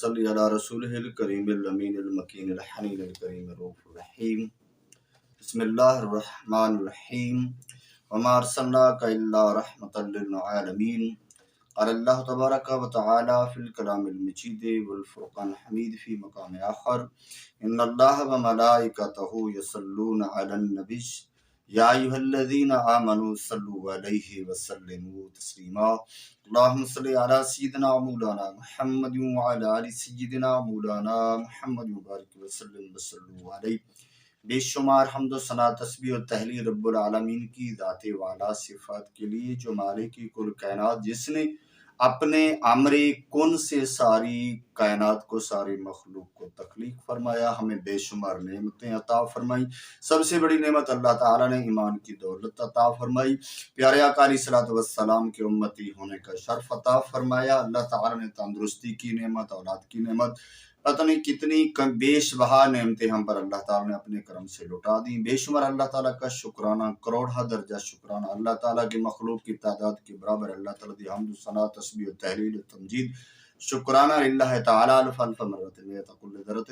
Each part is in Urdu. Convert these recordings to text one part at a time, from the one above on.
صلی علی رسولہ الکریم الامین المکین الحنین الکریم الرؤوف الرحیم۔ بسم اللہ الرحمن الرحیم۔ وما ارسلناک الا رحمۃ للعالمین۔ قال اللہ تبارک و تعالی فی الکلام المجید والفرقان الحمید فی مقام آخر، ان اللہ وملائکتہ یصلون علی النبی یا ایھا الذین آمنوا صلوا علیہ وسلموا تسلیما۔ اللہم صلی علی سیدنا مولانا محمد وعلی آل سیدنا مولانا محمد وبارک وسلم وصلوا علیہ۔ بے شمار حمد و ثنا تسبیح و تحلیل رب العالمین کی ذات والا صفات کے لیے، جو مالک کل کائنات، جس نے اپنے امر کن سے ساری کائنات کو، ساری مخلوق کو تخلیق فرمایا، ہمیں بے شمار نعمتیں عطا فرمائی۔ سب سے بڑی نعمت اللہ تعالیٰ نے ایمان کی دولت عطا فرمائی، پیارے آقا علیہ الصلوۃ والسلام کے امتی ہونے کا شرف عطا فرمایا۔ اللہ تعالیٰ نے تندرستی کی نعمت، اولاد کی نعمت، پتہ نہیں کتنی بیش بہا نعمتیں ہم پر اللہ تعالیٰ نے اپنے کرم سے لوٹا دیں۔ بے شمار اللہ تعالیٰ کا شکرانہ، کروڑہ درجہ شکرانہ۔ اللہ تعالیٰ کی مخلوق کی تعداد کے برابر اللہ تعالیٰ دی حمد و ثنا تسبیح و تحلیل و تمجید شکرانہ للہ تعالیٰ الف الف مرۃ میت کل ذرۃ۔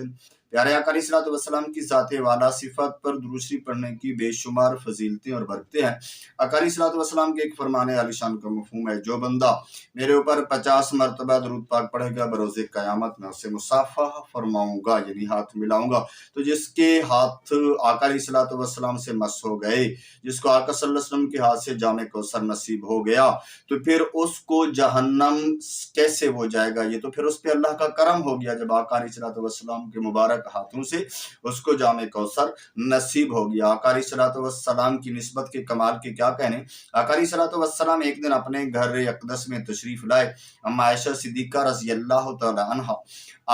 پیارے آقا علیہ الصلوۃ والسلام کی ذات والا صفات پر درود شریف پڑھنے کی بے شمار فضیلتیں اور برکتیں ہیں۔ آقا علیہ الصلوۃ والسلام کے ایک فرمان عالی شان کا مفہوم ہے، جو بندہ میرے اوپر 50 مرتبہ درود پاک پڑھے گا، بروز قیامت میں اسے مصافحہ فرماؤں گا، یعنی ہاتھ ملاؤں گا۔ تو جس کے ہاتھ آقا علیہ الصلوۃ والسلام سے مس ہو گئے، جس کو آقا صلی اللہ علیہ وسلم کے ہاتھ سے جام کوثر نصیب ہو گیا، تو پھر اس کو جہنم کیسے ہو جائے گا؟ یہ تو پھر اس پہ اللہ کا کرم ہو گیا، جب آقا علیہ الصلوۃ والسلام کے مبارک ہاتھوں سے اس کو جام کوثر نصیب ہو گیا۔ آقا علیہ الصلوۃ والسلام کی نسبت کے کمال کے کیا کہنے۔ آقا علیہ الصلوۃ والسلام ایک دن اپنے گھر اقدس میں تشریف لائے۔ اما عائشہ صدیقہ رضی اللہ تعالی عنہا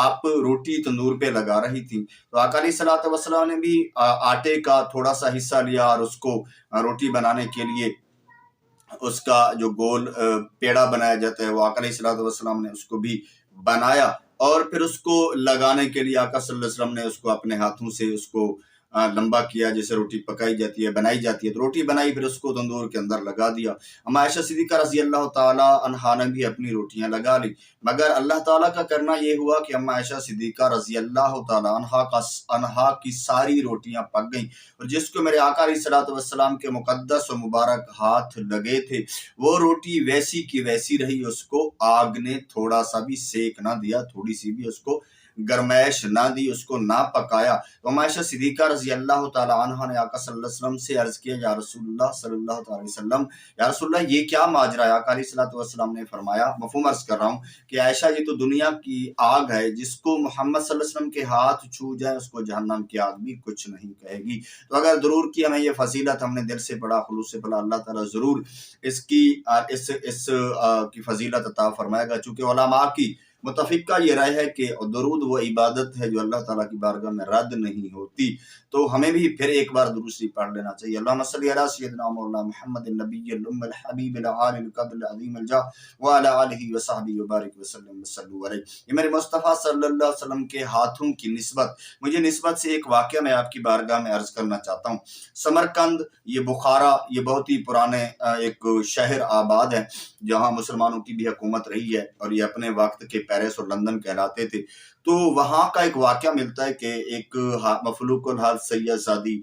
آپ روٹی تندور پہ لگا رہی تھیں، تو آقا علیہ الصلوۃ والسلام نے بھی آٹے کا تھوڑا سا حصہ لیا اور اس کو روٹی بنانے کے لیے اس کا جو گول پیڑا بنایا جاتا ہے، وہ آقا علیہ الصلوۃ والسلام نے اس کو بھی بنایا، اور پھر اس کو لگانے کے لیے آقا صلی اللہ علیہ وسلم نے اس کو اپنے ہاتھوں سے اس کو لمبا کیا، جیسے روٹی پکائی جاتی ہے، بنائی جاتی ہے۔ تو روٹی بنائی، پھر اس کو تندور کے اندر لگا دیا۔ اما عائشہ صدیقہ رضی اللہ تعالی عنہا نے بھی اپنی روٹیاں لگا لی، مگر اللہ تعالیٰ کا کرنا یہ ہوا کہ اما عائشہ صدیقہ رضی اللہ تعالی عنہا کی ساری روٹیاں پک گئیں، اور جس کو میرے آقا علیہ الصلوۃ والسلام کے مقدس و مبارک ہاتھ لگے تھے، وہ روٹی ویسی کی ویسی رہی، اس کو آگ نے تھوڑا سا بھی سیک نہ دیا، تھوڑی سی بھی اس کو گرمائش نہ دی، اس کو نہ پکایا۔ تو اما عائشہ صدیقہ رضی اللہ تعالی عنہا نے آقا صلی اللہ علیہ وسلم سے عرض کیا، یا رسول اللہ صلی اللہ تعالی وسلم، یا رسول اللہ یہ کیا ماجرا ہے؟ آقا علیہ الصلوۃ والسلام نے فرمایا، مفہوم عرض کر رہا ہوں کہ عائشہ یہ تو دنیا کی آگ ہے، جس کو محمد صلی اللہ علیہ وسلم کے ہاتھ چھو جائے اس کو جہنم کی آگ بھی کچھ نہیں کہے گی۔ تو اگر ضرور کی ہمیں یہ فضیلت، ہم نے دل سے پڑھا، خلوص سے پڑھا، اللہ تعالیٰ ضرور اس کی فضیلت عطا فرمائے گا، چونکہ علماء کی متفقہ یہ رائے ہے کہ درود وہ عبادت ہے جو اللہ تعالیٰ کی بارگاہ میں رد نہیں ہوتی۔ تو ہمیں بھی پھر ایک بار درود شریف پڑھ لینا چاہیے۔ اللہم صلی علی سیدنا مولانا محمد النبی الام الحبیب العالی القدر العظیم الجاہ وعلی آلہ وصحبہ وبارک وسلم وصلوا علیہ۔ یہ میرے مصطفیٰ صلی اللہ علیہ وسلم کے ہاتھوں کی نسبت سے ایک واقعہ میں آپ کی بارگاہ میں عرض کرنا چاہتا ہوں۔ سمرقند، یہ بخارا، یہ بہت ہی پرانے ایک شہر آباد ہے جہاں مسلمانوں کی بھی حکومت رہی ہے، اور یہ اپنے وقت کے پیرس اور لندن کہلاتے تھے۔ تو وہاں کا ایک واقعہ ملتا ہے کہ ایک مفلوق الحال سید زادی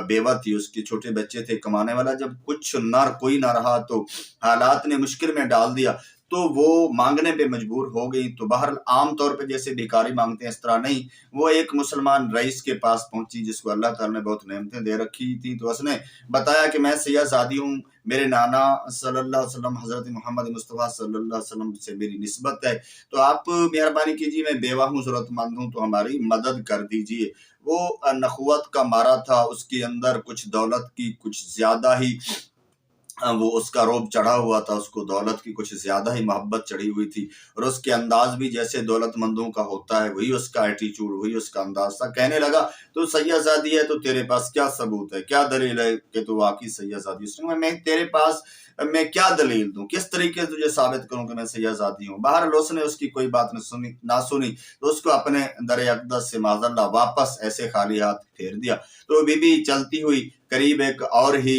بیوہ تھی، اس کے چھوٹے بچے تھے، کمانے والا جب کچھ کوئی نہ رہا تو حالات نے مشکل میں ڈال دیا، تو وہ مانگنے پہ مجبور ہو گئی۔ تو بہرحال عام طور پہ جیسے بھکاری مانگتے ہیں اس طرح نہیں، وہ ایک مسلمان رئیس کے پاس پہنچی جس کو اللہ تعالیٰ نے بہت نعمتیں دے رکھی تھی۔ تو اس نے بتایا کہ میں سید زادی ہوں، میرے نانا صلی اللہ علیہ وسلم حضرت محمد مصطفیٰ صلی اللہ علیہ وسلم سے میری نسبت ہے، تو آپ مہربانی کیجیے، میں بیوہ ہوں، ضرورت مند ہوں، تو ہماری مدد کر دیجیے۔ وہ نخوت کا مارا تھا، اس کے اندر کچھ دولت کی کچھ زیادہ ہی وہ اس کا روب چڑھا ہوا تھا، اس کو دولت کی کچھ زیادہ ہی محبت چڑھی ہوئی تھی، اور اس کے انداز بھی جیسے دولت مندوں کا ہوتا ہے، وہی اس کا ایٹیچیوڈ، وہی اس کا انداز تھا۔ کہنے لگا، تو سید زادی ہے تو تیرے پاس کیا ثبوت ہے، کیا دلیل ہے کہ تو واقعی سید زادی؟ اس نے میں تیرے پاس میں کیا دلیل دوں، کس طریقے سے تجھے ثابت کروں کہ میں سید زادی ہوں؟ بہرحال اس نے اس کی کوئی بات نہ سنی، تو اس کو اپنے در اقدس سے معاذ اللہ واپس ایسے خالی ہاتھ پھیر دیا۔ تو بی بی چلتی ہوئی قریب ایک اور ہی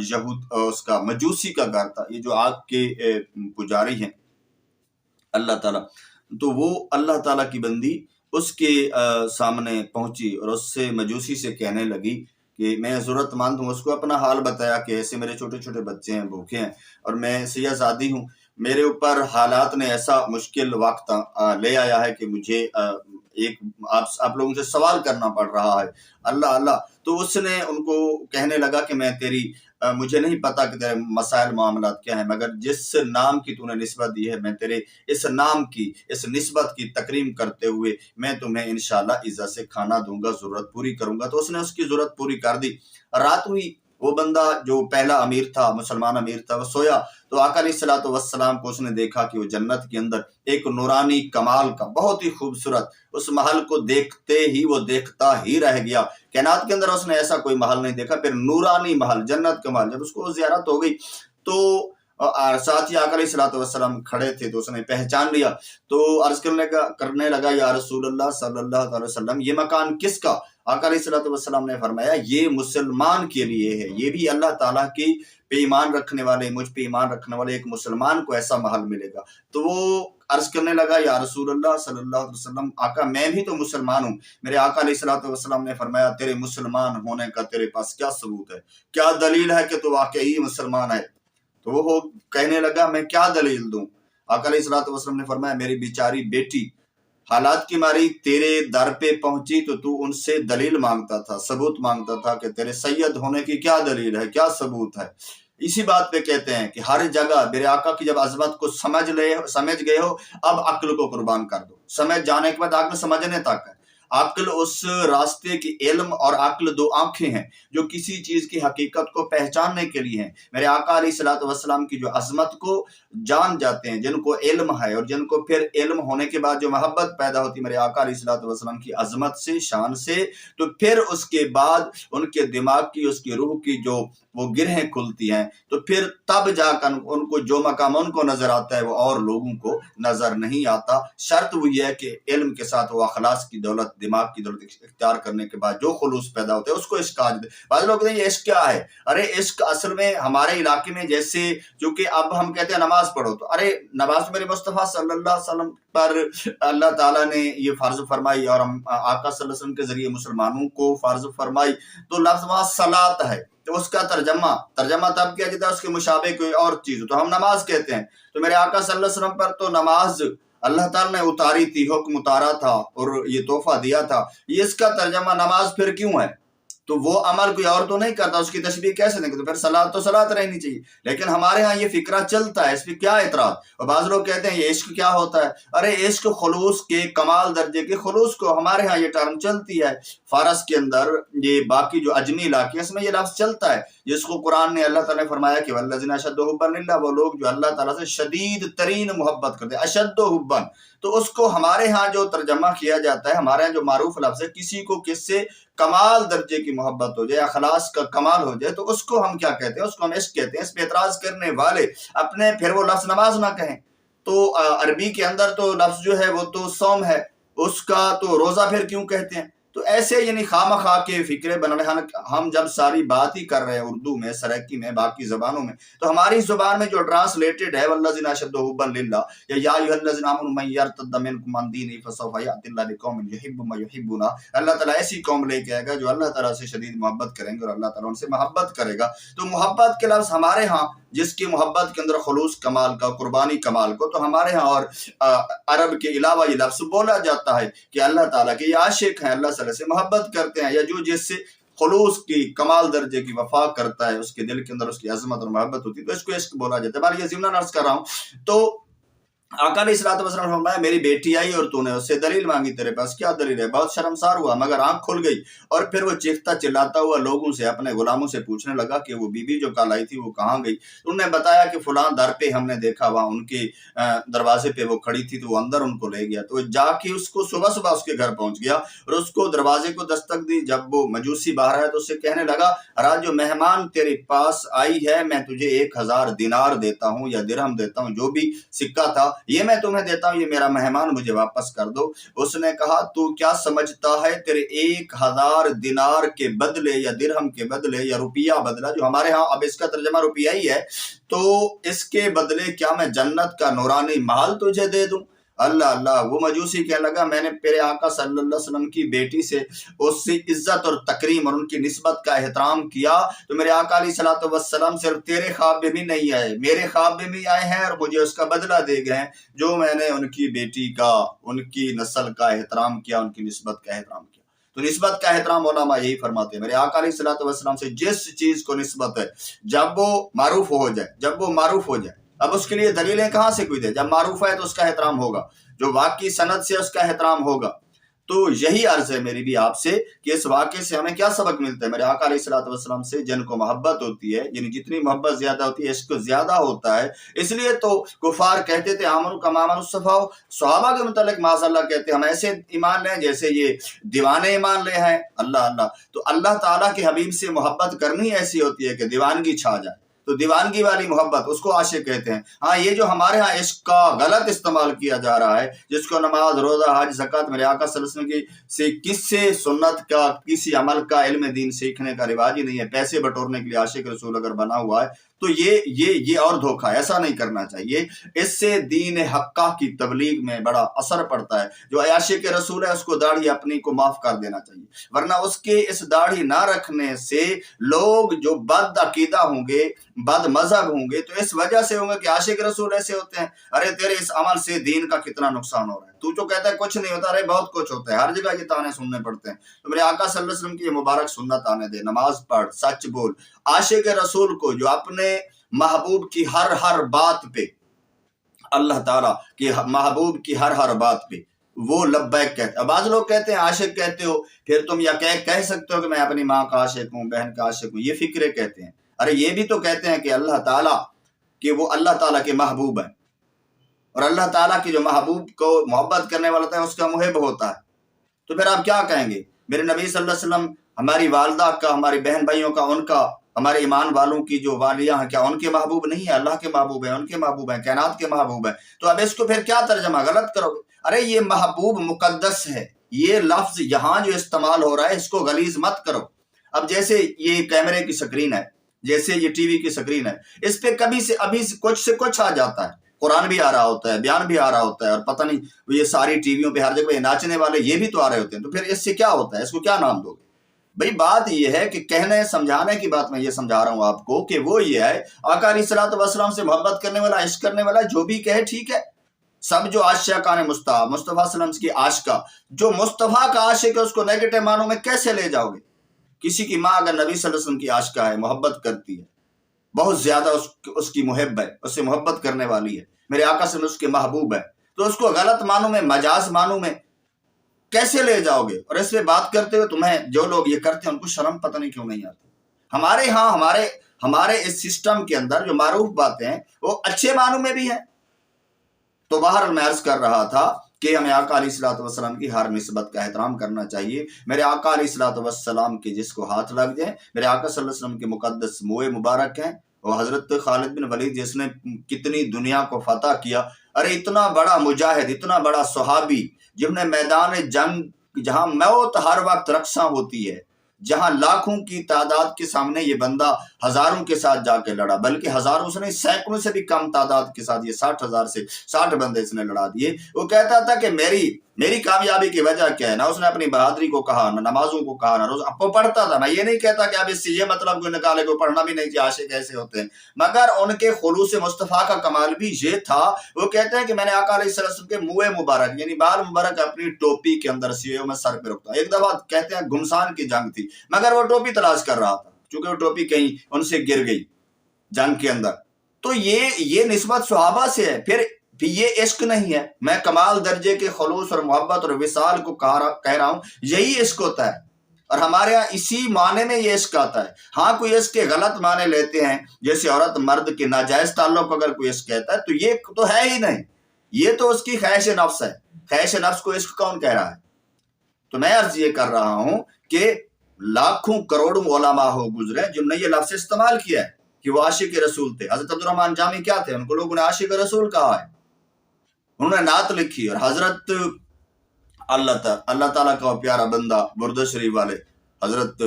یہود اس کا مجوسی کا گھر تھا، یہ جو آگ کے پجاری ہیں، اللہ تعالیٰ تو وہ اللہ تعالیٰ کی بندی اس کے سامنے پہنچی اور اس سے مجوسی سے کہنے لگی کہ میں ضرورت مند ہوں. اس کو اپنا حال بتایا کہ ایسے میرے چھوٹے چھوٹے بچے ہیں، بھوکے ہیں، اور میں سیاہ زادی ہوں، میرے اوپر حالات نے ایسا مشکل وقت لے آیا ہے کہ مجھے ایک آپ لوگوں سے سوال کرنا پڑ رہا ہے. اللہ اللہ. تو اس نے ان کو کہنے لگا کہ میں مجھے نہیں پتا کہ تیرے مسائل معاملات کیا ہیں، مگر جس نام کی تو نے نسبت دی ہے، میں تیرے اس نام کی، اس نسبت کی تکریم کرتے ہوئے میں تمہیں انشاءاللہ عزت سے کھانا دوں گا، ضرورت پوری کروں گا. تو اس نے اس کی ضرورت پوری کر دی. رات ہوئی، وہ بندہ جو پہلا امیر تھا، مسلمان امیر تھا، وہ سویا. تو آقا علیہ الصلوۃ والسلام کو اس نے دیکھا کہ وہ جنت کے اندر ایک نورانی کمال کا بہت ہی خوبصورت اس محل کو دیکھتے ہی وہ دیکھتا ہی رہ گیا. کائنات کے اندر اس نے ایسا کوئی محل نہیں دیکھا. پھر نورانی محل، جنت کا محل، جب اس کو زیارت ہو گئی تو ساتھ ہی آقا علیہ الصلوۃ والسلام کھڑے تھے تو اس نے پہچان لیا. تو عرض کرنے لگا یا رسول اللہ صلی اللہ علیہ وسلم، یہ مکان کس کا؟ آقا علیہ الصلوۃ والسلام نے فرمایا یہ مسلمان کے لیے ہے، یہ بھی اللہ تعالیٰ کی پہ ایمان رکھنے والے، مجھ پہ ایمان رکھنے والے ایک مسلمان کو ایسا محل ملے گا. تو وہ عرض کرنے لگا یا رسول اللہ صلی اللہ علیہ وسلم، آقا میں بھی تو مسلمان ہوں. میرے آقا علیہ الصلوۃ والسلام نے فرمایا تیرے مسلمان ہونے کا تیرے پاس کیا ثبوت ہے، کیا دلیل ہے کہ تو واقعی مسلمان ہے؟ تو وہ کہنے لگا میں کیا دلیل دوں؟ آقا علیہ الصلوۃ والسلام نے فرمایا میری بیچاری بیٹی حالات کی ماری تیرے در پہ پہنچی تو ان سے دلیل مانگتا تھا، ثبوت مانگتا تھا کہ تیرے سید ہونے کی کیا دلیل ہے، کیا ثبوت ہے. اسی بات پہ کہتے ہیں کہ ہر جگہ میرے آقا کی جب عظمت کو سمجھ گئے ہو، اب عقل کو قربان کر دو. سمجھ جانے کے بعد عقل سمجھنے تک ہے. عقل اس راستے کی، علم اور عقل دو آنکھیں ہیں جو کسی چیز کی حقیقت کو پہچاننے کے لیے ہیں. میرے آقا علیہ الصلوۃ والسلام کی جو عظمت کو جان جاتے ہیں، جن کو علم ہے، اور جن کو پھر علم ہونے کے بعد جو محبت پیدا ہوتی ہے میرے آقا علیہ الصلوۃ والسلام کی عظمت سے، شان سے، تو پھر اس کے بعد ان کے دماغ کی، اس کی روح کی جو وہ گرہیں کھلتی ہیں، تو پھر تب جا کر ان کو جو مقام ان کو نظر آتا ہے وہ اور لوگوں کو نظر نہیں آتا. شرط وہ یہ ہے کہ علم کے ساتھ وہ اخلاص کی دولت، دماغ کی دولت اختیار کرنے کے بعد جو خلوص پیدا ہوتا ہے اس کو عشق آج دے. بعض لوگ کہتے ہیں یہ عشق کیا ہے؟ ارے عشق اصل میں ہمارے علاقے میں جیسے جو کہ اب ہم کہتے ہیں نماز پڑھو، تو ارے نماز میرے مصطفیٰ صلی اللہ علیہ وسلم پر اللہ تعالیٰ نے یہ فرض فرمائی اور ہم آقا صلی اللہ علیہ وسلم کے ذریعے مسلمانوں کو فرض فرمائی. تو لفظ وہاں صلاۃ ہے، تو اس کا ترجمہ تب کیا جاتا ہے اس کے مشابہ کوئی اور چیز، تو ہم نماز کہتے ہیں. تو میرے آقا صلی اللہ علیہ وسلم پر تو نماز اللہ تعالیٰ نے اتاری تھی، حکم اتارا تھا اور یہ تحفہ دیا تھا. یہ اس کا ترجمہ نماز پھر کیوں ہے؟ تو وہ عمل کوئی اور تو نہیں کرتا، اس کی تشبیہ کیسے نہیں؟ تو پھر صلاۃ تو صلاۃ رہنی چاہیے. لیکن ہمارے ہاں یہ فکرہ چلتا ہے، اس پہ کیا اعتراض؟ اور بعض لوگ کہتے ہیں یہ عشق کیا ہوتا ہے؟ ارے عشق خلوص کے کمال درجے کے خلوص کو، ہمارے ہاں یہ ٹرم چلتی ہے. فارس کے اندر یہ باقی جو اجمی علاقے اس میں یہ لفظ چلتا ہے، جس کو قرآن نے اللہ تعالیٰ نے فرمایا کہ والذین اشد حبا للہ، وہ لوگ جو اللہ تعالیٰ سے شدید ترین محبت کرتے ہیں، اشد حبا. تو اس کو ہمارے ہاں جو ترجمہ کیا جاتا ہے، ہمارے ہاں جو معروف لفظ ہے، کسی کو کس سے کمال درجے کی محبت ہو جائے، اخلاص کا کمال ہو جائے، تو اس کو ہم کیا کہتے ہیں؟ اس کو ہم عشق کہتے ہیں. اس پہ اعتراض کرنے والے اپنے پھر وہ لفظ نماز نہ کہیں. تو عربی کے اندر تو لفظ جو ہے وہ تو صوم ہے، اس کا تو روزہ پھر کیوں کہتے ہیں؟ تو ایسے یعنی خواہ کے فکرے بن رہے ہیں. ہم جب ساری بات ہی کر رہے ہیں اردو میں، سرائکی میں، باقی زبانوں میں، تو ہماری زبان میں جو ٹرانسلیٹڈ ہے والذین اشد حبا للہ یا ایھا الذین آمنوا من یرتد منکم عن دینہ فسوف یأتی اللہ بقوم یحبهم ویحبونہ. اللہ تعالیٰ ایسی قوم لے کے آئے گا جو اللہ تعالیٰ سے شدید محبت کریں گے اور اللہ تعالیٰ ان سے محبت کرے گا. تو محبت کے لفظ ہمارے ہاں جس کی محبت کے اندر خلوص کمال کا، قربانی کمال کو، تو ہمارے ہاں اور عرب کے علاوہ یہ لفظ بولا جاتا ہے کہ اللہ تعالیٰ کے یہ عاشق ہیں، اللہ صلی اللہ سے محبت کرتے ہیں، یا جو جس سے خلوص کی کمال درجے کی وفا کرتا ہے، اس کے دل کے اندر اس کی عظمت اور محبت ہوتی ہے، تو اس کو عشق بولا جاتا ہے. بار یہ ضمن عرض کر رہا ہوں. تو آقا علیہ الصلوۃ والسلام نے فرمایا میری بیٹی آئی اور تو نے اس سے دلیل مانگی، تیرے پاس کیا دلیل ہے؟ بہت شرمسار ہوا مگر آنکھ کھل گئی، اور پھر وہ چیختا چلاتا ہوا لوگوں سے، اپنے غلاموں سے پوچھنے لگا کہ وہ بی بی جو کل آئی تھی وہ کہاں گئی؟ انہوں نے بتایا کہ فلاں در پہ ہم نے دیکھا، وہاں ان کے دروازے پہ وہ کھڑی تھی، تو وہ اندر ان کو لے گیا. تو جا کے اس کو صبح اس کے گھر پہنچ گیا اور اس کو دروازے کو دستک دی. جب وہ مجوسی باہر آیا تو اس سے کہنے لگا راج جو مہمان تیرے پاس آئی ہے، میں تجھے 1000 دینار دیتا ہوں یا درہم دیتا ہوں، جو بھی سکہ تھا یہ میں تمہیں دیتا ہوں، یہ میرا مہمان، مجھے واپس کر دو. اس نے کہا تو کیا سمجھتا ہے تیرے 1000 دینار کے بدلے یا درہم کے بدلے یا روپیہ بدلہ، جو ہمارے ہاں اب اس کا ترجمہ روپیہ ہی ہے، تو اس کے بدلے کیا میں جنت کا نورانی محل تجھے دے دوں؟ اللہ اللہ۔ وہ مجوسی کہنے لگا میں نے میرے آقا صلی اللہ علیہ وسلم کی بیٹی سے اس سے عزت اور تکریم اور ان کی نسبت کا احترام کیا تو میرے آقا علیہ الصلوۃ والسلام صرف تیرے خواب میں بھی نہیں آئے، میرے خواب میں بھی آئے ہیں اور مجھے اس کا بدلہ دے گئے ہیں جو میں نے ان کی بیٹی کا، ان کی نسل کا احترام کیا، ان کی نسبت کا احترام کیا۔ تو نسبت کا احترام علماء یہی فرماتے ہیں، میرے آقا علیہ الصلوۃ والسلام سے جس چیز کو نسبت ہے جب وہ معروف ہو جائے، اب اس کے لیے دلیلیں کہاں سے کوئی دے؟ جب معروف ہے تو اس کا احترام ہوگا، جو واقعی سند سے اس کا احترام ہوگا۔ تو یہی عرض ہے میری بھی آپ سے کہ اس واقعے سے ہمیں کیا سبق ملتا ہے؟ میرے آقا علیہ الصلوۃ والسلام سے جن کو محبت ہوتی ہے، یعنی جتنی محبت زیادہ ہوتی ہے عشق زیادہ ہوتا ہے، اس لیے تو کفار کہتے تھے آمنوا کما آمن الصفا، صحابہ کے متعلق معاذ اللہ کہتے ہیں ہم ایسے ایمان لیں جیسے یہ دیوانے ایمان لے ہیں۔ اللہ اللہ۔ تو اللہ تعالیٰ کے حبیب سے محبت کرنی ایسی ہوتی ہے کہ دیوانگی چھا جائے، تو دیوانگی والی محبت اس کو عاشق کہتے ہیں۔ ہاں یہ جو ہمارے ہاں عشق کا غلط استعمال کیا جا رہا ہے، جس کو نماز، روزہ، حج، زکوٰۃ، میرے آقا صلی اللہ علیہ وسلم کی سے کسی سنت کا، کسی عمل کا، علم دین سیکھنے کا رواج ہی نہیں ہے، پیسے بٹورنے کے لیے عاشق رسول اگر بنا ہوا ہے تو یہ اور دھوکہ ہے، ایسا نہیں کرنا چاہیے۔ اس سے دین حقہ کی تبلیغ میں بڑا اثر پڑتا ہے۔ جو عاشق رسول ہے اس کو داڑھی اپنی کو معاف کر دینا چاہیے، ورنہ اس کے اس داڑھی نہ رکھنے سے لوگ جو بد عقیدہ ہوں گے، بد مذہب ہوں گے، تو اس وجہ سے ہوں گے کہ عاشق رسول ایسے ہوتے ہیں، ارے تیرے اس عمل سے دین کا کتنا نقصان ہو رہا ہے، تو جو کہتا ہے کچھ نہیں ہوتا، ارے بہت کچھ ہوتا ہے، ہر جگہ یہ تانے سننے پڑتے ہیں۔ تو میرے آقا صلی اللہ علیہ وسلم کی یہ مبارک سنت آنے دے، نماز پڑھ، سچ بول۔ عاشق رسول کو جو اپنے محبوب کی ہر بات پہ، اللہ تعالیٰ کے محبوب کی ہر بات پہ وہ لبیک کہتے ہیں۔ بعض لوگ کہتے ہیں عاشق کہتے ہو پھر تم یا کہہ سکتے ہو کہ میں اپنی ماں کا عاشق ہوں، بہن کا عاشق ہوں، یہ فکرے کہتے ہیں۔ ارے یہ بھی تو کہتے ہیں کہ اللہ تعالیٰ کہ وہ اللہ تعالیٰ کے محبوب ہیں، اور اللہ تعالیٰ کی جو محبوب کو محبت کرنے والا ہوتا ہے اس کا محب ہوتا ہے، تو پھر آپ کیا کہیں گے؟ میرے نبی صلی اللہ علیہ وسلم ہماری والدہ کا، ہماری بہن بھائیوں کا، ان کا، ہمارے ایمان والوں کی جو والیاں ہیں، کیا ان کے محبوب نہیں ہیں؟ اللہ کے محبوب ہیں، ان کے محبوب ہیں، کائنات کے محبوب ہیں۔ تو اب اس کو پھر کیا ترجمہ غلط کرو گے؟ ارے یہ محبوب مقدس ہے، یہ لفظ یہاں جو استعمال ہو رہا ہے اس کو غلیظ مت کرو۔ اب جیسے یہ کیمرے کی سکرین ہے، جیسے یہ ٹی وی کی سکرین ہے، اس پہ کبھی سے ابھی سے کچھ آ جاتا ہے، قرآن بھی آ رہا ہوتا ہے، بیان بھی آ رہا ہوتا ہے، اور پتہ نہیں یہ ساری ٹی ویوں پہ ہر جگہ ناچنے والے یہ بھی تو آ رہے ہوتے ہیں، تو پھر اس سے کیا ہوتا ہے؟ اس کو کیا نام دو گے؟ بھئی بات یہ ہے کہ کہنے سمجھانے کی بات میں یہ سمجھا رہا ہوں آپ کو کہ وہ یہ ہے آقا علیہ الصلوۃ والسلام سے محبت کرنے والا، عشق کرنے والا جو بھی کہے ٹھیک ہے، سب جو عاشقان مصطفیٰ صلی اللہ علیہ وسلم کی عاشقہ، جو مصطفیٰ کا عاشق ہے اس کو نیگیٹو معنوں میں کیسے لے جاؤ گے؟ کسی کی ماں اگر نبی صلی اللہ علیہ وسلم کی عاشقہ ہے، محبت کرتی ہے، بہت زیادہ اس کی محب ہے، اس سے محبت کرنے والی ہے، میرے آقا صلی اللہ علیہ وسلم اس کے محبوب ہے، تو اس کو غلط معنوں میں، مجاز معنوں میں کیسے لے جاؤ گے؟ اور اس پہ بات کرتے ہوئے تمہیں جو لوگ یہ کرتے ہیں ان کو شرم پتہ نہیں کیوں نہیں آتی؟ ہمارے ہاں ہمارے اس سسٹم کے اندر جو معروف باتیں ہیں وہ اچھے معنوں میں بھی ہیں۔ تو باہر میں عرض کر رہا تھا کہ ہمیں آقا علیہ الصلوۃ والسلام کی ہر نسبت کا احترام کرنا چاہیے۔ میرے آقا علیہ الصلوۃ والسلام کے جس کو ہاتھ لگ جائے، میرے آقا صلی اللہ علیہ وسلم کے مقدس موئے مبارک ہیں، اور حضرت خالد بن ولید جس نے کتنی دنیا کو فتح کیا، ارے اتنا بڑا مجاہد، اتنا بڑا صحابی، جن نے میدان جنگ جہاں موت ہر وقت رقصاں ہوتی ہے، جہاں لاکھوں کی تعداد کے سامنے یہ بندہ ہزاروں کے ساتھ جا کے لڑا، بلکہ ہزاروں سے نہیں سینکڑوں سے بھی کم تعداد کے ساتھ، یہ 60,000 سے 60 بندے اس نے لڑا دیے۔ وہ کہتا تھا کہ میری کامیابی کی وجہ کیا ہے؟ نہ اس نے اپنی بہادری کو کہا، نہ نمازوں کو کہا، نہ روز وہ پڑھتا تھا۔ میں یہ نہیں کہتا کہ اب اس سے یہ مطلب کوئی نکالے کو پڑھنا بھی نہیں چاہیے، عاشق ایسے ہوتے ہیں، مگر ان کے خلوص مصطفیٰ کا کمال بھی یہ تھا، وہ کہتے ہیں کہ میں نے آقا علیہ السلام کے منہ مبارک یعنی بال مبارک اپنی ٹوپی کے اندر سیے ہوئے میں سر پہ رکھتا ہوں۔ ایک دفعہ کہتے ہیں گھمسان کی جنگ تھی، مگر وہ ٹوپی تلاش کر رہا تھا، چونکہ وہ ٹوپی کہیں ان سے گر گئی جنگ کے اندر۔ تو یہ نسبت صحابہ سے ہے۔ پھر یہ عشق نہیں ہے، میں کمال درجے کے خلوص اور محبت اور وصال کو کہہ رہا ہوں، یہی عشق ہوتا ہے، اور ہمارے یہاں اسی معنی میں یہ عشق آتا ہے۔ ہاں کوئی عشق کے غلط معنی لیتے ہیں، جیسے عورت مرد کے ناجائز تعلق اگر کوئی عشق کہتا ہے تو یہ تو ہے ہی نہیں، یہ تو اس کی خواہش نفس ہے۔ خواہش نفس کو عشق کون کہہ رہا ہے؟ تو میں عرض یہ کر رہا ہوں کہ لاکھوں کروڑوں علماء ہو گزرے جن نے یہ لفظ استعمال کیا ہے کہ وہ عاشق رسول تھے۔ حضرت عبدالرحمن جامی کیا تھے؟ ان کو لوگوں نے عاشق رسول کہا ہے، انہوں نے نعت لکھی، اور حضرت اللہ تعالیٰ کا پیارا بندہ برد شریف والے حضرت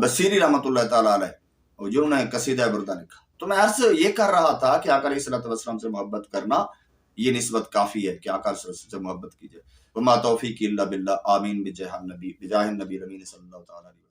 بصیری رحمۃ اللہ تعالیٰ علیہ، جنہوں نے قصیدہ بردہ لکھا، تو میں عرض یہ کر رہا تھا کہ آقا علیہ الصلوۃ والسلام سے محبت کرنا یہ نسبت کافی ہے کہ آقا صلی اللہ علیہ وسلم سے محبت کیجیے. وما توفیق الا باللہ. آمین بجاہ النبی الامین صلی اللہ تعالیٰ علیہ وسلم.